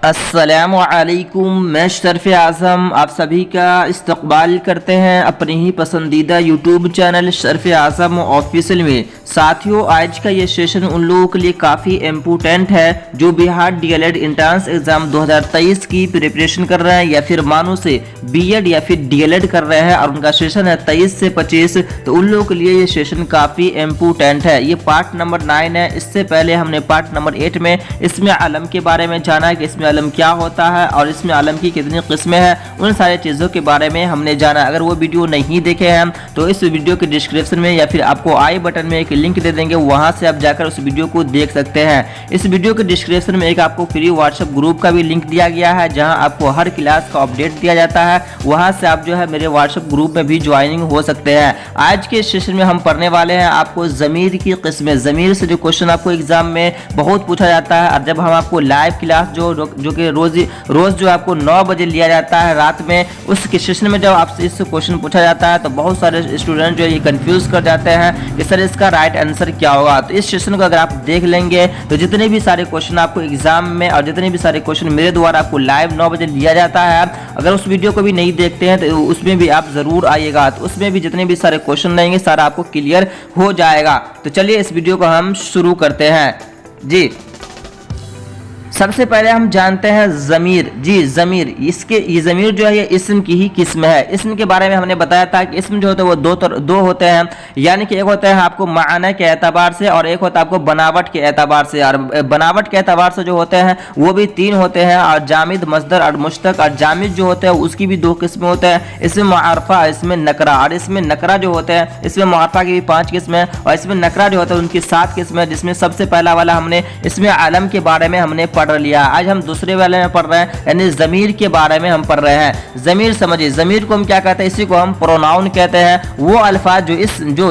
السلام علیکم، میں شرف اعظم آپ سبھی کا استقبال کرتے ہیں اپنے ہی پسندیدہ یوٹیوب چینل شرف اعظم آفیشیل میں۔ ساتھیوں، آج کا یہ سیشن ان لوگوں کے لیے کافی امپورٹنٹ ہے جو Bihar D El Ed entrance exam 2023 کی پریپریشن کر رہے ہیں یا پھر مانو سے بی ایڈ یا پھر ڈی ایل ایڈ کر رہے ہیں اور ان کا سیشن ہے 23 سے 25، تو ان لوگوں کے لیے یہ سیشن کافی امپورٹنٹ ہے۔ یہ پارٹ نمبر 9 ہے۔ اس سے پہلے ہم نے پارٹ نمبر 8 میں اسم علم کے بارے میں جانا کہ اسم علم کیا ہوتا ہے اور اسم علم کی کتنی قسمیں ہیں، ان سارے چیزوں کے بارے میں ہم نے جانا۔ اگر وہ ویڈیو نہیں دیکھے ہیں تو اس ویڈیو کے ڈسکرپشن میں یا پھر آپ کو آئی بٹن میں ایک لنک دے دیں گے، وہاں سے آپ جا کر اس ویڈیو کو دیکھ سکتے ہیں۔ اس ویڈیو کے ڈسکرپشن میں ایک آپ کو فری واٹس ایپ گروپ کا بھی لنک دیا گیا ہے جہاں آپ کو ہر کلاس کا اپڈیٹ دیا جاتا ہے، وہاں سے آپ جو ہے میرے واٹس ایپ گروپ میں بھی جوائننگ ہو سکتے ہیں۔ آج کے سیشن میں ہم پڑھنے والے ہیں آپ کو ضمیر کی قسمیں۔ ضمیر سے جو کوشچن آپ کو ایگزام میں بہت پوچھا جاتا ہے، اور جب ہم آپ کو لائیو کلاس جو کہ روز جو آپ کو 9 بجے لیا جاتا ہے رات میں، اس کے سیشن میں جب آپ سے اس کوشچن پوچھا جاتا ہے تو بہت سارے اسٹوڈنٹ جو یہ کنفیوز کر جاتے ہیں کہ سر اس کا رائٹ آنسر کیا ہوگا۔ تو اس سیشن کو اگر آپ دیکھ لیں گے تو جتنے بھی سارے کوشچن آپ کو ایگزام میں اور جتنے بھی سارے کوشچن میرے دوارا آپ کو لائیو 9 بجے لیا جاتا ہے، اگر اس ویڈیو کو بھی نہیں دیکھتے ہیں تو اس میں بھی آپ ضرور آئیے گا، تو اس میں بھی جتنے بھی سارے کوشچن رہیں گے سارا آپ کو کلیئر ہو جائے گا۔ تو چلیے اس ویڈیو کو ہم شروع کرتے ہیں۔ جی، سب سے پہلے ہم جانتے ہیں ضمیر۔ جی ضمیر، یہ ضمیر جو ہے یہ اسم کی ہی قسم ہے۔ اسم کے بارے میں ہم نے بتایا تھا کہ اسم جو ہوتا ہے وہ دو ہوتے ہیں، یعنی کہ ایک ہوتا ہے آپ کو معنی کے اعتبار سے اور ایک ہوتا ہے آپ کو بناوٹ کے اعتبار سے، اور بناوٹ کے اعتبار سے جو ہوتے ہیں وہ بھی 3 ہوتے ہیں، اور جامد، مصدر اور مشتق۔ اور جامد جو ہوتا ہے اس کی بھی 2 قسمیں ہوتے ہیں، اسم معرفہ، اسم نکرہ۔ اور اسم نکرہ جو ہوتے ہیں، اسم معرفہ کی بھی 5 قسمیں، اور اسم نکرہ جو ہوتا ہے ان کی 7 قسمیں، جس میں سب سے پہلا والا ہم نے اسم علم کے بارے میں ہم نے پڑھ لیا۔ آج ہم دوسرے والے میں پڑھ رہے ہیں، یعنی ضمیر کے بارے میں ہم پڑھ رہے ہیں۔ ضمیر سمجھیے، ضمیر کو ہم کیا کہتے ہیں؟ اسی کو ہم پروناؤن کہتے ہیں۔ وہ الفاظ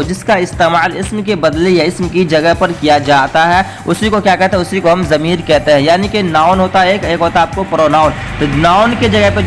جس کا استعمال اسم کے بدلے یا اسم کی جگہ پر کیا جاتا ہے اسی کو کیا کہتے ہیں؟ اسی کو ہم ضمیر کہتے ہیں۔ یعنی کہ ناؤن ہوتا ہے ایک ہوتا ہے آپ کو پروناؤن، تو ناؤن کے جگہ پہ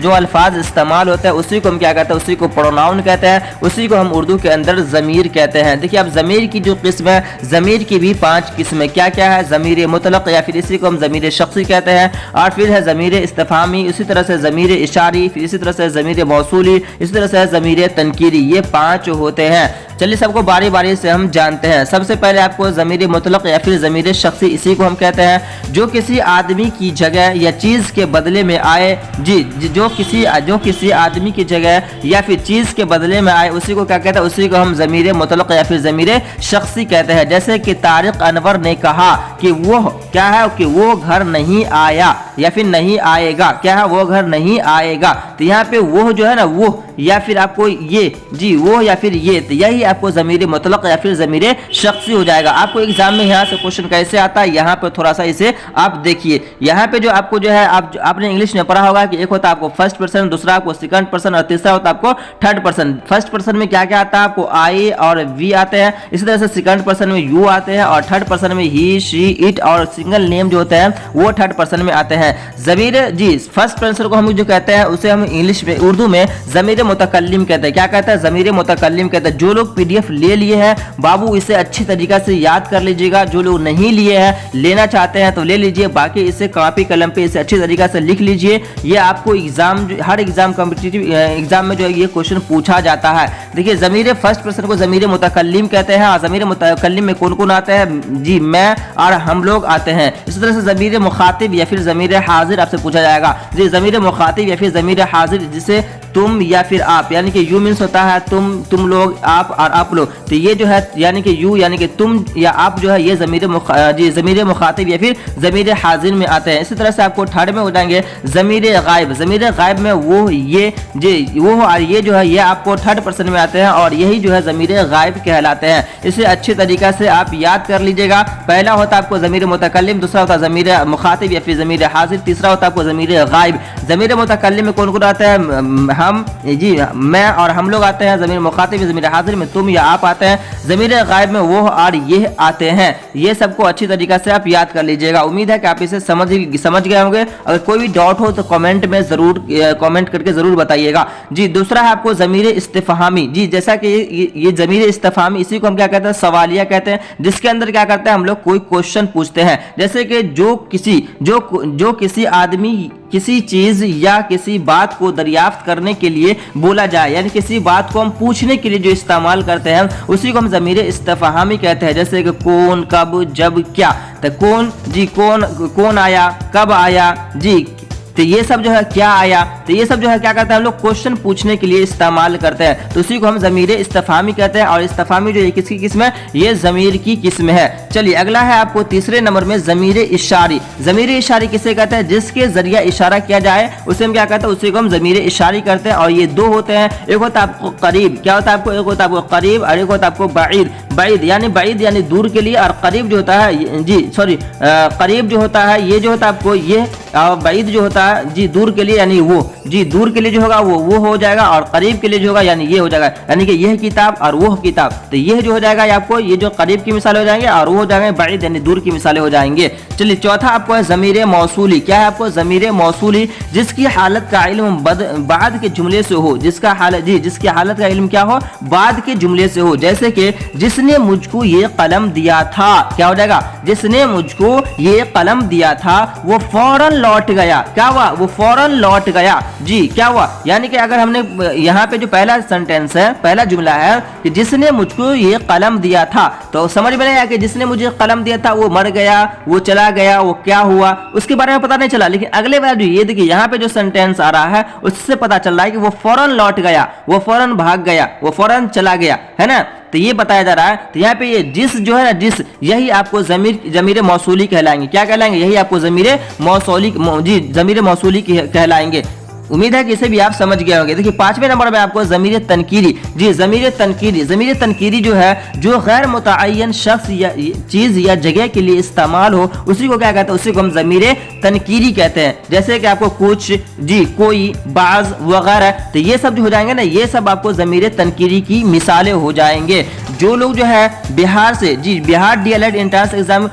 جو الفاظ استعمال ہوتے ہیں اسی کو ہم کیا کہتے ہیں؟ اسی کو پروناؤن کہتے ہیں، اسی کو ہم اردو کے اندر ضمیر کہتے ہیں۔ دیکھیے اب ضمیر کی جو قسم ہے، ضمیر کی بھی 5 قسمیں کیا ہے؟ ضمیر مطلق یا پھر اسی کو ہم ضمیر شخصی کہتے ہیں، اور پھر ہے ضمیر استفہامی، اسی طرح سے ضمیر اشاری، پھر اسی طرح سے ضمیر موصولی، اسی طرح سے ضمیر تنکیری۔ یہ 5 ہوتے ہیں۔ چلیے سب کو باری باری سے ہم جانتے ہیں۔ سب سے پہلے آپ کو ضمیر مطلق یا پھر ضمیر شخصی، اسی کو ہم کہتے ہیں جو کسی آدمی کی جگہ یا چیز کے بدلے میں آئے۔ جی، جو کسی آدمی کی جگہ یا پھر چیز کے بدلے میں آئے اسی کو کیا کہتے ہیں؟ اسی کو ہم ضمیر مطلق یا پھر ضمیر شخصی کہتے ہیں۔ جیسے کہ طارق انور نے کہا کہ وہ کیا ہے کہ وہ گھر نہیں آیا یا پھر نہیں آئے گا۔ کیا ہے؟ وہ گھر نہیں آئے گا۔ تو یہاں پہ وہ جو ہے نا، وہ یا پھر آپ کو یہ، جی وہ یا پھر یہ، تو یہی آپ کو ضمیر مطلق یا پھر ضمیر شخصی ہو جائے گا۔ آپ کو ایگزام میں یہاں سے کوشچن کیسے آتا ہے، یہاں پہ تھوڑا سا اسے آپ دیکھیے۔ یہاں پہ جو آپ کو جو ہے آپ نے انگلش میں پڑھا ہوگا کہ ایک ہوتا ہے آپ کو فرسٹ پرسن، دوسرا آپ کو سیکنڈ پرسن، اور تیسرا ہوتا ہے آپ کو تھرڈ پرسن۔ فرسٹ پرسن میں کیا آتا ہے؟ آپ کو آئی اور وی آتے ہیں، اسی طرح سے سیکنڈ پرسن میں یو آتے ہیں، اور تھرڈ پرسن میں ہی، شی، اٹ، اور سنگل نیم جو ہوتے ہیں وہ تھرڈ پرسن میں آتے ہیں۔ ضمیر، جی فرسٹ پرسن کو ہم جو کہتے ہیں اسے ہم انگلش میں، اردو میں ضمیر متکلم کہتے ہیں۔ کیا کہتے ہیں؟ ضمیر متکلم کہتے ہیں۔ جو لوگ پی ڈی ایف لے لیے ہیں بابو اسے اچھی طریقہ سے یاد کر لیجیے گا، جو لوگ نہیں لیے ہیں، لینا چاہتے ہیں تو لے لیجیے، باقی اسے کاپی قلم پہ اسے اچھی طریقہ سے لکھ لیجیے۔ یہ آپ کو ہر ایگزام کمپٹیٹیو ایگزام میں جو ہے یہ کوشچن پوچھا جاتا ہے۔ دیکھیے ضمیر فرسٹ پرسن کو ضمیر متکلم کہتے ہیں، اور ضمیر متکلم میں کون کون آتے ہیں؟ جی میں اور ہم لوگ آتے ہیں۔ اسی طرح سے ضمیر مخاطب یا پھر ضمیر حاضر آپ سے پوچھا جائے گا۔ جی ضمیر مخاطب یا پھر ضمیر حاضر، جسے تم یا پھر آپ، یعنی کہ یو مینس ہوتا ہے تم لوگ، آپ اور آپ لوگ، تو یہ جو ہے یعنی کہ یو یعنی کہ تم یا آپ جو ہے یہ ضمیر مخاطب یا پھر ضمیر حاضر میں آتے ہیں۔ اسی طرح سے آپ کو تھرڈ میں ہو جائیں گے ضمیر غائب۔ ضمیر غائب میں وہ، یہ، جی وہ اور یہ جو ہے یہ آپ کو تھرڈ پرسن میں آتے ہیں، اور یہی جو ہے ضمیر غائب کہلاتے ہیں۔ اسے اچھی طریقہ سے آپ یاد کر لیجیے گا۔ پہلا ہوتا ہے آپ کو ضمیر متکلم، دوسرا ہوتا ہے ضمیر مخاطب یا پھر ضمیر حاضر، تیسرا ہوتا ہے آپ کو ضمیر غائب۔ ضمیر متکلم میں کون کون آتا ہے؟ ہم، جی میں اور ہم لوگ آتے ہیں ضمیر مخاطب ضمیر حاضر میں تم یا آپ آتے ہیں, ضمیر غائب میں وہ اور یہ آتے ہیں. یہ سب کو اچھی طریقے سے آپ یاد کر لیجئے گا. امید ہے کہ آپ اسے سمجھ گئے ہوں گے. اگر کوئی بھی ڈاؤٹ ہو تو کامنٹ میں ضرور کامنٹ کر کے ضرور بتائیے گا. جی دوسرا ہے آپ کو ضمیر استفہامی. جی جیسا کہ یہ ضمیر استفہامی اسی کو ہم کیا کہتے ہیں, سوالیہ کہتے ہیں, جس کے اندر کیا کرتے ہیں ہم لوگ کوئی کوشچن پوچھتے ہیں. جیسے کہ جو کسی آدمی کسی چیز یا کسی بات کو دریافت کرنے کے لیے بولا جائے, یعنی کسی بات کو ہم پوچھنے کے لیے جو استعمال کرتے ہیں اسی کو ہم ضمیر استفہامی کہتے ہیں. جیسے کہ کون, کب, جب, کیا. تو کون, جی کون آیا, کب آیا, جی تو یہ سب جو ہے کیا آیا, تو یہ سب جو ہے کیا کرتے ہیں ہم لوگ کوشچن پوچھنے کے لیے استعمال کرتے ہیں. تو اسی کو ہم ضمیر استفہامی کہتے ہیں. اور استفہامی جو ہے کس کی قسم ہے, یہ ضمیر کی قسم ہے. چلیے اگلا ہے آپ کو تیسرے نمبر میں ضمیر اشاری. ضمیر اشاری کسے کہتے ہیں, جس کے ذریعہ اشارہ کیا جائے اسے ہم کیا کہتے ہیں, اسی کو ہم ضمیر اشاری کرتے ہیں. اور یہ دو ہوتے ہیں, ایک ہوتا ہے آپ کو قریب, کیا ہوتا ہے آپ کو, ایک ہوتا ہے آپ کو قریب اور ایک ہوتا ہے آپ کو بعید. بعید یعنی دور کے لیے, اور قریب جو ہوتا ہے جی سوری قریب جو ہوتا ہے یہ جو ہوتا ہے آپ کو یہ, اور بعید جو ہوتا ہے جی دور کے لیے یعنی وہ, جی دور کے لیے جو ہوگا وہ ہو جائے گا, اور قریب کے لیے جو ہوگا یعنی یہ ہو جائے گا, یعنی کہ یہ کتاب اور وہ کتاب. تو یہ جو ہو جائے گا آپ کو یہ جو قریب کی مثال ہو جائیں گے, اور وہ ہو جائیں گے بعید یعنی دور کی مثالیں ہو جائیں گے. چلیے چوتھا آپ کو ہے ضمیر موصولی. کیا ہے آپ کو, ضمیر موصولی جس کی حالت کا علم بعد کے جملے سے ہو, جس کی حالت کا علم کیا ہو, بعد کے جملے سے ہو. جیسے کہ جس نے مجھ کو یہ قلم دیا تھا, کیا ہو جائے گا, جس نے مجھ کو یہ قلم دیا تھا وہ فوراً لوٹ گیا. کیا ہوا, وہ فوراً لوٹ گیا. جی کیا ہوا, یعنی کہ اگر ہم نے یہاں پہ جو پہلا سنٹینس ہے, پہلا جملہ ہے کہ جس نے مجھ کو یہ قلم دیا تھا, تو سمجھ میں نہیں آیا کہ جس نے مجھے قلم دیا تھا وہ مر گیا, وہ چلا گیا, وہ کیا ہوا اس کے بارے میں پتہ نہیں چلا. لیکن اگلے بار جو یہ دیکھیے یہاں پہ جو سنٹینس آ رہا ہے اس سے پتہ چل رہا ہے کہ وہ فوراً لوٹ گیا, وہ فوراً بھاگ گیا, وہ فوراً چلا گیا, ہے نا. تو یہ بتایا جا رہا ہے. تو یہاں پہ یہ جس جو ہے نا, جس, یہی آپ کو ضمیر موصولی کہلائیں گے. کیا کہلائیں گے, یہی آپ کو ضمیر موصولی کہلائیں گے. امید ہے کہ اسے بھی آپ سمجھ گئے ہوں گے. دیکھیے پانچویں نمبر میں آپ کو ضمیر تنکیری. جی ضمیر تنکیری جو ہے جو غیر متعین شخص یا چیز یا جگہ کے لیے استعمال ہو اسی کو کیا کہتے ہیں, اسی کو ہم ضمیر تنکیری کہتے ہیں. جیسے کہ آپ کو کچھ, جی کوئی, بعض وغیرہ. تو یہ سب جو ہو جائیں گے نا, یہ سب آپ کو ضمیر تنکیری کی مثالیں ہو جائیں گے. جو لوگ جو ہے بہار سے, جی Bihar D El Ed entrance exam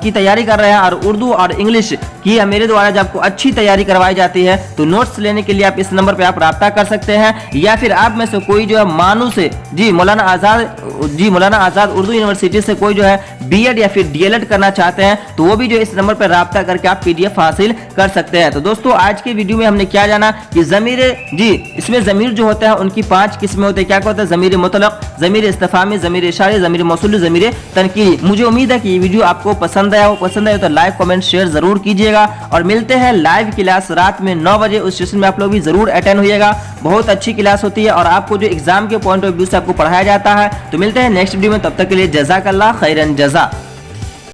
کی تیاری کر رہے ہیں اور اردو اور انگلش کی میرے دوارا جب آپ کو اچھی تیاری کروائی جاتی ہے تو نوٹس لینے کے لیے آپ اس نمبر پہ آپ رابطہ کر سکتے ہیں. یا پھر آپ میں سے کوئی جو ہے مانو سے, جی مولانا آزاد اردو یونیورسٹی سے کوئی جو ہے بی ایڈ یا پھر ڈی ایل ایڈ کرنا چاہتے ہیں تو وہ بھی جو اس نمبر پہ رابطہ کر کے آپ پی ڈی ایف حاصل کر سکتے ہیں. تو دوستو آج کی ویڈیو میں ہم نے کیا جانا کہ ضمیر, جی اس میں ضمیر جو ہوتا ہے ان کی 5 قسمیں ہوتے ہیں. کیا ہوتا ہے, ضمیر مطلق, ضمیر استفہامی, ضمیر اشاری, ضمیر موصولی, ضمیر تنکیری. مجھے امید ہے کہ یہ ویڈیو آپ کو پسند آیا تو لائک کمنٹ شیئر ضرور کیجیے گا. اور ملتے ہیں لائیو کلاس رات میں 9 بجے, اس سیشن میں آپ لوگ بھی ضرور اٹینڈ ہوئیے گا. بہت اچھی کلاس ہوتی ہے اور آپ کو جو ایگزام کے پوائنٹ آف ویو سے آپ کو پڑھایا جاتا ہے. تو ملتے ہیں نیکسٹ ویڈیو میں, تب تک کے لیے جزاک اللہ خیرن جزا.